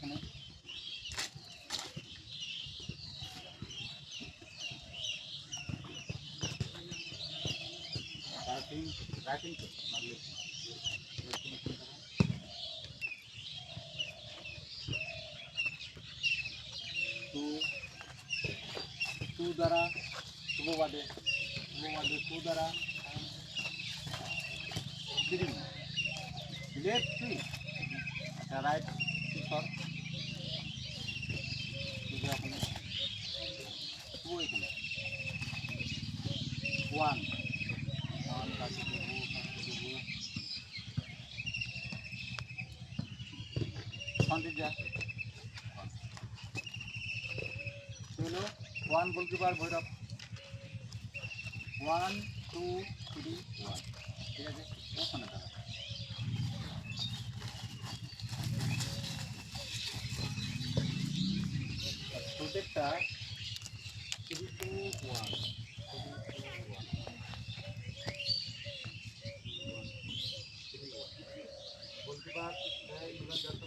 এখানে writing to দ্বারা শুভবাদে two দ্বারা থ্রি লেফট থ্রি আচ্ছা রাইট সর এখানে টু এখানে ওয়ান কাছে দেবো সন্ধির যা চলো ওয়ান গোলকিপার ভৈরব 1 2 3 1 ঠিক আছে ওখানে দাঁড়া প্রত্যেকটা 3 2 1 গোলকিপার যত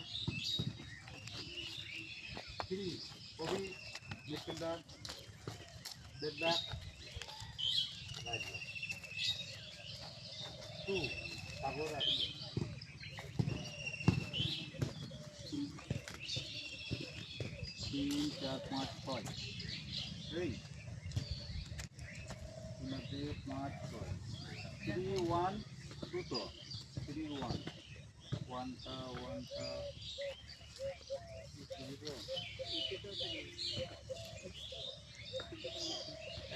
3 কবি midfielder left back right back 2 সাগর আসবে 3 4 5 6 3 5 6 3 1 2 তো 3 1 1টা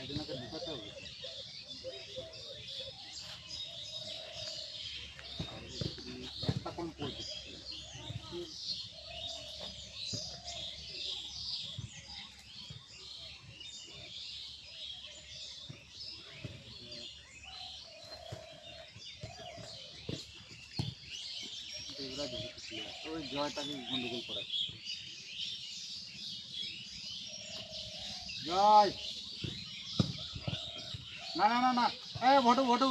একজনকে ঢুকাতে হবে একটা কোন পড়বে ওই জয়টাকে গন্ডগোল করা জয় না না না না এ ভটু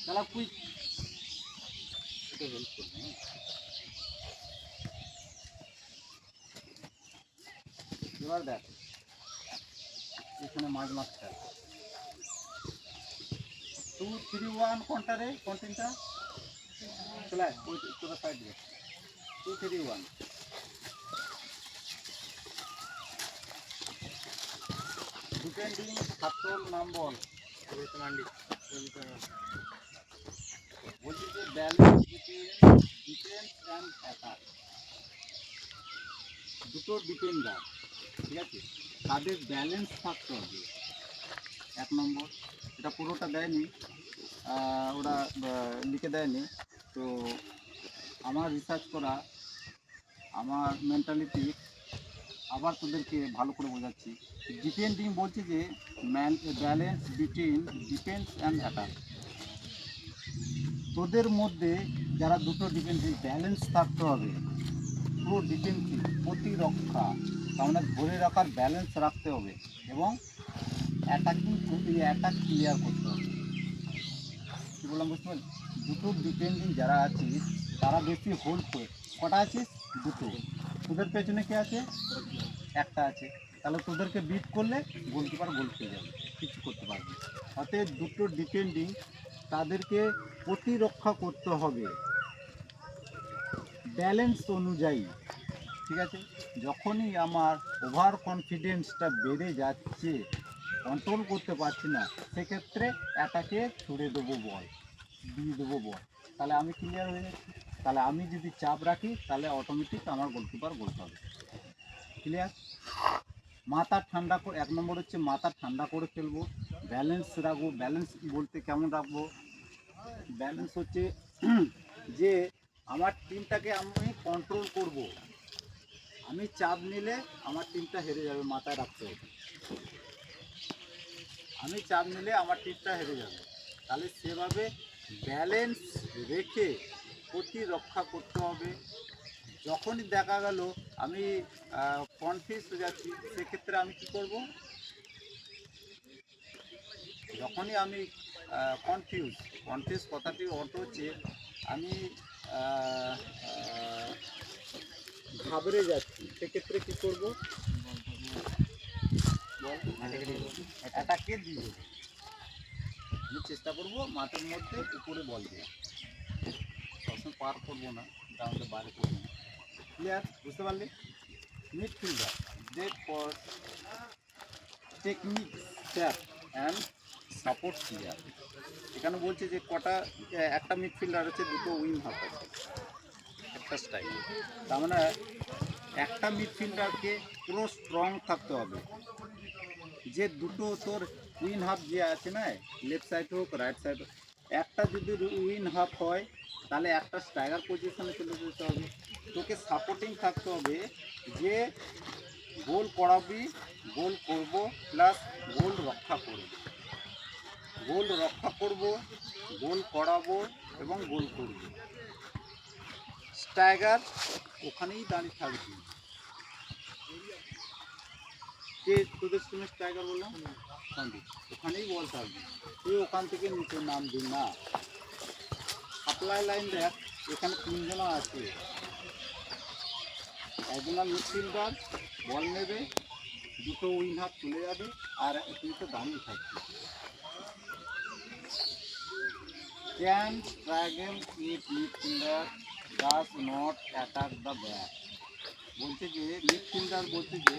তাহলে কুইক এটা হেল্প করবে এবার দেখ এখানে মাঝ খেল 2 3 1 কোনটা রে কোন তিনটা চলে ওই তোরা সাইড দিয়ে 2 3 1 ডিপেন্ডিং ছাত্রর নাম বল বলছি যে ব্যালেন্স ডিফেন্স অ্যান্ড অ্যাটাক দুটো ডিফেন্ডার ঠিক আছে তাদের ব্যালেন্স থাকতে হবে 1 নম্বর এটা পুরোটা দেয়নি ওরা লিখে দেয়নি তো আমার রিসার্চ করা আমার মেন্টালিটি আবার তোদেরকে ভালো করে বোঝাচ্ছি ডিপেন্ডিং বলছি যে balance between defence and attack তোদের মধ্যে যারা দুটো ডিফেন্সিভ ব্যালেন্স থাকতে হবে পুরো ডিফেন্সিভ প্রতিরক্ষা তার মানে ধরে রাখার ব্যালেন্স রাখতে হবে এবং অ্যাটাক ক্লিয়ার করতে হবে কী বললাম বুঝতে পারলি দুটো ডিফেন্ডিং যারা আছিস তারা বেশি হোল্ড করে কটা আছিস দুটো তোদের পেছনে কে আছে একটা আছে তাহলে তোদেরকে বিট করলে গোলকিপার গোল খেয়ে যাবে কিছু করতে পারবে অতএব দুটো ডিফেন্ডিং তাদেরকে প্রতিরক্ষা করতে হবে ব্যালেন্স অনুযায়ী ঠিক আছে যখনই আমার ওভার কনফিডেন্সটা বেড়ে যাচ্ছে কন্ট্রোল করতে পারছি না সেক্ষেত্রে অ্যাটাকে ছুড়ে দেবো বল দিয়ে দেবো বল তাহলে আমি ক্লিয়ার হয়ে যাচ্ছি তাহলে আমি যদি চাপ রাখি তাহলে অটোমেটিক আমার গোলকিপার গোল হবে ক্লিয়ার মাথা ঠান্ডা করে 1 নম্বর হচ্ছে মাথা ঠান্ডা করে খেলবো ব্যালেন্স রাখবো ব্যালেন্স বলতে কেমন রাখবো ব্যালেন্স হচ্ছে যে আমার টিমটাকে আমি কন্ট্রোল করব আমি চাপ নিলে আমার টিমটা হেরে যাবে মাথায় রাখতে হবে আমি চাপ নিলে আমার টিমটা হেরে যাবে তাহলে সেভাবে ব্যালেন্স রেখে প্রতিরক্ষা করতে হবে যখনই দেখা গেল আমি কনফিউজ হয়ে যাচ্ছি সেক্ষেত্রে আমি কী করব যখনই আমি কনফিউজ কথাটির অর্থ হচ্ছে আমি আহ, আহ, ঘাবড়ে যাচ্ছি, সেক্ষেত্রে কী করবো? বল, অ্যাটাকে দিয়ে দেবো। আমি চেষ্টা করবো মাঠের মধ্যে উপরে বল দেওয়া, সবসময় পার করবো না, গ্রাউন্ডে বাইরে করবো না। ক্লিয়ার? বুঝতে পারলি? মিডফিল্ডার যে for technique step and support player. এখানে বলছে যে কটা, একটা মিডফিল্ডার হচ্ছে, দুটো উইং হাফ আছে, একটা স্ট্রাইকার। তার মানে একটা মিডফিল্ডারকে পুরো স্ট্রং থাকতে হবে, যে দুটো তোর উইন হাফ যে আছে না, লেফট সাইড হোক রাইট সাইড হোক, একটা যদি উইন হাফ হয় তাহলে একটা স্ট্রাইকার পজিশনে চলে যেতে হবে। তোকে সাপোর্টিং থাকতে হবে, যে গোল করাবি, গোল করব, প্লাস গোল রক্ষা করব, গোল রক্ষা করব, গোল করাবো এবং গোল করব। স্ট্রাইকার ওখানেই দাঁড়িয়ে থাকবি। কে তোদের তুমি স্ট্রাইকার বললাম? সন্দীপ। ওখানেই বল থাকবে, তুই ওখান থেকে নিচে নামবি না। সাপ্লাই লাইন দেখ, এখানে তিনজন আছে, একজনা মিডফিল্ডার বল নেবে, দুটো উইং হাফ চলে যাবে, আর তুই তো দাঁড়িয়ে থাকবি। Can struggle if midfielder does not attack the back. বলছে যে মিডফিল্ডার বলছে যে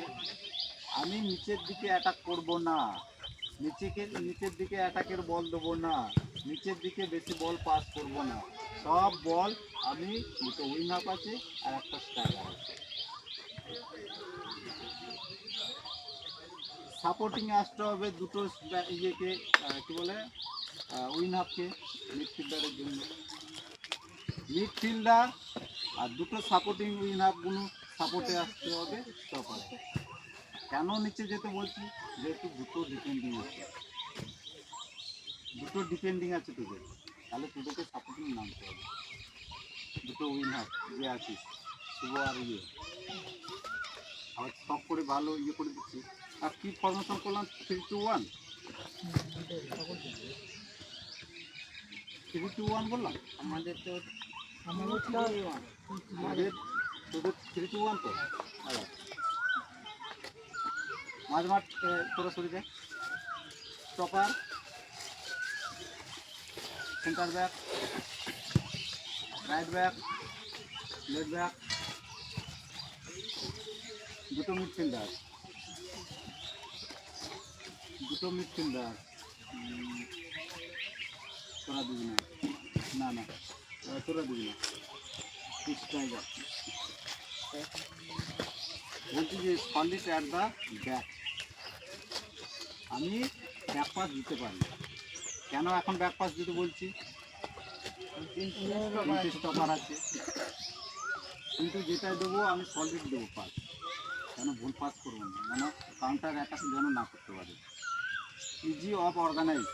আমি নিচের দিকে অ্যাটাক করব না, নিচের দিকে অ্যাটাকের বল দেবো না, নিচের দিকে বেশি বল পাস করব না, সব বল আমি, দুটো উইং আপ আছে আর একটা স্ট্রাইকার আছে, সাপোর্টিং আসতে হবে দুটো ইয়েকে, কী বলে, উইং হাফকে মিডফিল্ডারের জন্য। মিডফিল্ডার আর দুটো সাপোর্টিং উইং হাফগুলো সাপোর্টে আসতে হবে স্টপারে। কেন নিচে যেতে বলছি? যেহেতু দুটো ডিফেন্ডিং আছে, দুটো ডিপেন্ডিং আছে তোদের, তাহলে তোদেরকে সাপোর্টিং নামতে হবে। দুটো উইন হাফ যে আছিস, শুভ আর ইয়ে, আবার স্টপ করে ভালো ইয়ে করে দিচ্ছি। আর কি ফরমেশন করলাম? 3-2-1, 3-2-1 বললাম। আমাদের তো আমাদের তোদের 3-2-1 তো। আচ্ছা, মাঝ মাঠ তোরা সরে যায়, stopper, centre back, right back, left back, দুটো মিডফিল্ডার, তোরা দিবি না, না না তোরা দিবি না, স্ট্রাইকার। বলছি যে সলিড অ্যাট দ্য ব্যাক, আমি ব্যাক পাস দিতে পারি। কেন এখন ব্যাক পাস দিতে বলছি? তিনটে স্টপার আছে, কিন্তু যেটাই দেবো আমি সলিড দেবো পাস, কেন ভুল পাস করবো না, যেন কাউন্টার অ্যাটাক যেন না করতে পারে। ইজি অফ অর্গানাইজ,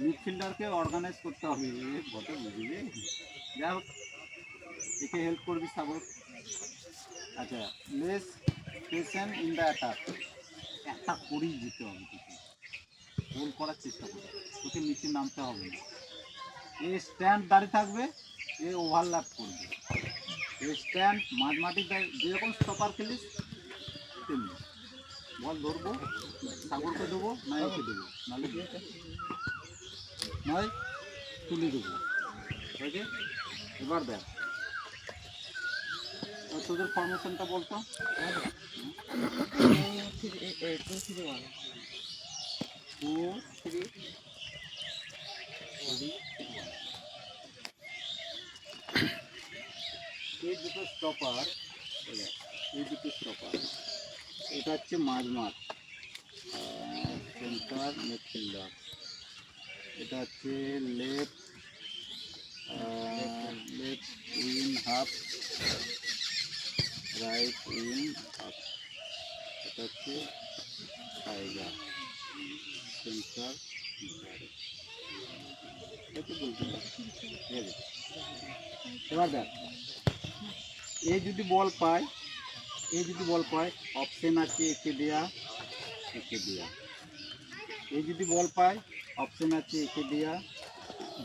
মিডফিল্ডারকে অর্গানাইজ করতে হবে, বটে বুঝবে। যাই হোক, একে হেল্প করবি সাপোর্ট। আচ্ছা, less patient in the attack, একটা করেই যেতে হবে তোকে, গোল করার চেষ্টা করবে, তোকে নিচে নামতে হবে না। এ স্ট্যান্ড দাঁড়িয়ে থাকবে, এ ওভারল্যাপ করবে, এ স্ট্যান্ড মাঝমাঠি যেরকম স্টপার খেলিস তেমনি বল ধরবো, সাগরকে দেবো, নয় ওকে দেবো, নাহলে নয় তুলে দেবো। ওকে, এবার দেখ তোদের ফরমেশনটা বলতো। 2-3-1 2-3-1। এই দুটো স্টপার, এই দুটো স্টপার, এটা হচ্ছে মাঝমাঠ, সেন্টার মিডফিল্ডার, এটা হচ্ছে left wing half, right wing half, এটা হচ্ছে টাইগার, সেন্টার বলতে ঠিক আছে। এবার দেখ, এই যদি বল পায়, অপশন আছে একে দেয়া, একে দেয়া। এই যদি বল পায়, অপশন আছে একে দেয়া।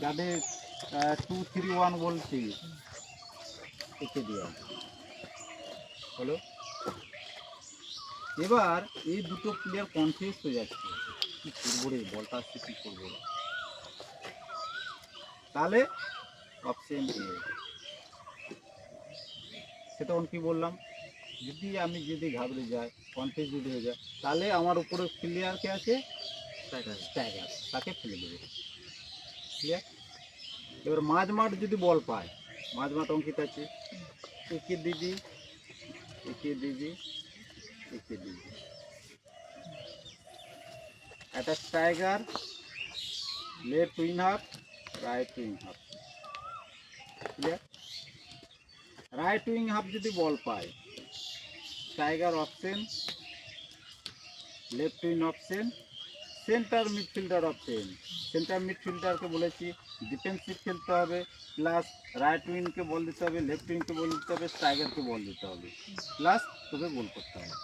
যাদের 2-3-1 বলছি, এঁকে দেওয়া হলো। এবার এই দুটো প্লেয়ার কনফিউজ হয়ে যাচ্ছে, কি করবো রে, বলটা আসছে কি করবো রে। তাহলে অপশন এ, সেটা তখন কি বললাম, যদি ঘাবড়ে যায়, কনফিউজ যদি হয়ে যায়, তাহলে আমার উপরে প্লেয়ার কে আছে, স্ট্রাইকার, তাকে ফেলে দেবে। ক্লিয়ার? এবার মাঝমাঠ যদি বল পায়, মাঝমাঠ অঙ্কিত আছে, একে দিবি, একে দিবি, একে দিবি, একটা striker, left wing half, right wing half. Clear? Right wing half যদি বল পায়, tiger option, left wing option, centre midfielder option. Centre মিডফিল্ডারকে বলেছি ডিফেন্সিভ খেলতে হবে, প্লাস রাইট উইংকে বল দিতে হবে, লেফট উইংকে বল দিতে হবে, টাইগারকে বল দিতে হবে, প্লাস তোকে গোল করতে হবে।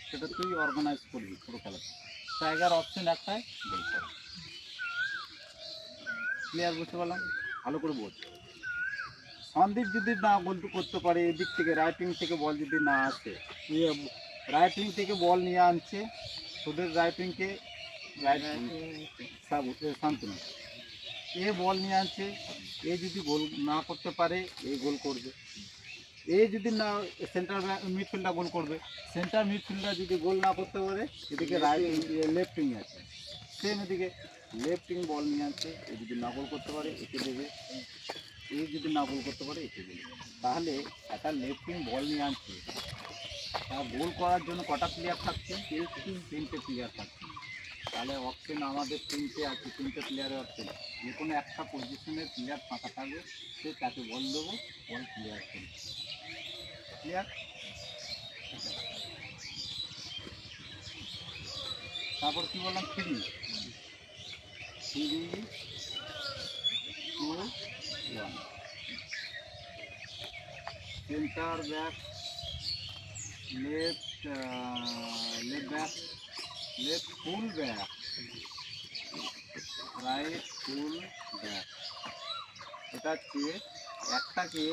সেটা তুই অর্গানাইজ করবি পুরো খেলাটা। টাইগার অপশন একটাই, গোল করা। ক্লিয়ার? বুঝতে পারলাম? ভালো করে বল। সন্দীপ যদি না গোল করতে পারে, এদিক থেকে রাইট উইং থেকে বল যদি না আসে, রাইট উইং থেকে বল নিয়ে আনছে, তোদের রাইট উইংকে, শান্তনু, এ বল নিয়ে আনছে, এ যদি গোল না করতে পারে, এ গোল করবে। এ যদি না, সেন্টার মিডফিল্ডার গোল করবে। সেন্টার মিডফিল্ডার যদি গোল না করতে পারে, এদিকে লেফট উইং আছে, সেম এদিকে লেফট উইং বল নিয়ে আনছে, এ যদি না গোল করতে পারে একে দেবে, এ যদি না গোল করতে পারে একে দেবে। তাহলে একটা লেফট উইং বল নিয়ে আনছে, তার গোল করার জন্য কটা প্লেয়ার থাকছে? তিনটে প্লেয়ার থাকছে। তাহলে অপশন আমাদের তিনটে আছে, তিনটে প্লেয়ারের অপশন। যে কোনো একটা পজিশনের প্লেয়ার ফাঁকা থাকবে, সে তাকে বল দেবো, বল প্লেয়ার খেলবে। ক্লিয়ার? তারপর কি বললাম, 3 2 1, centre back, left back, left full back, right full back. এটা হচ্ছে একটাকে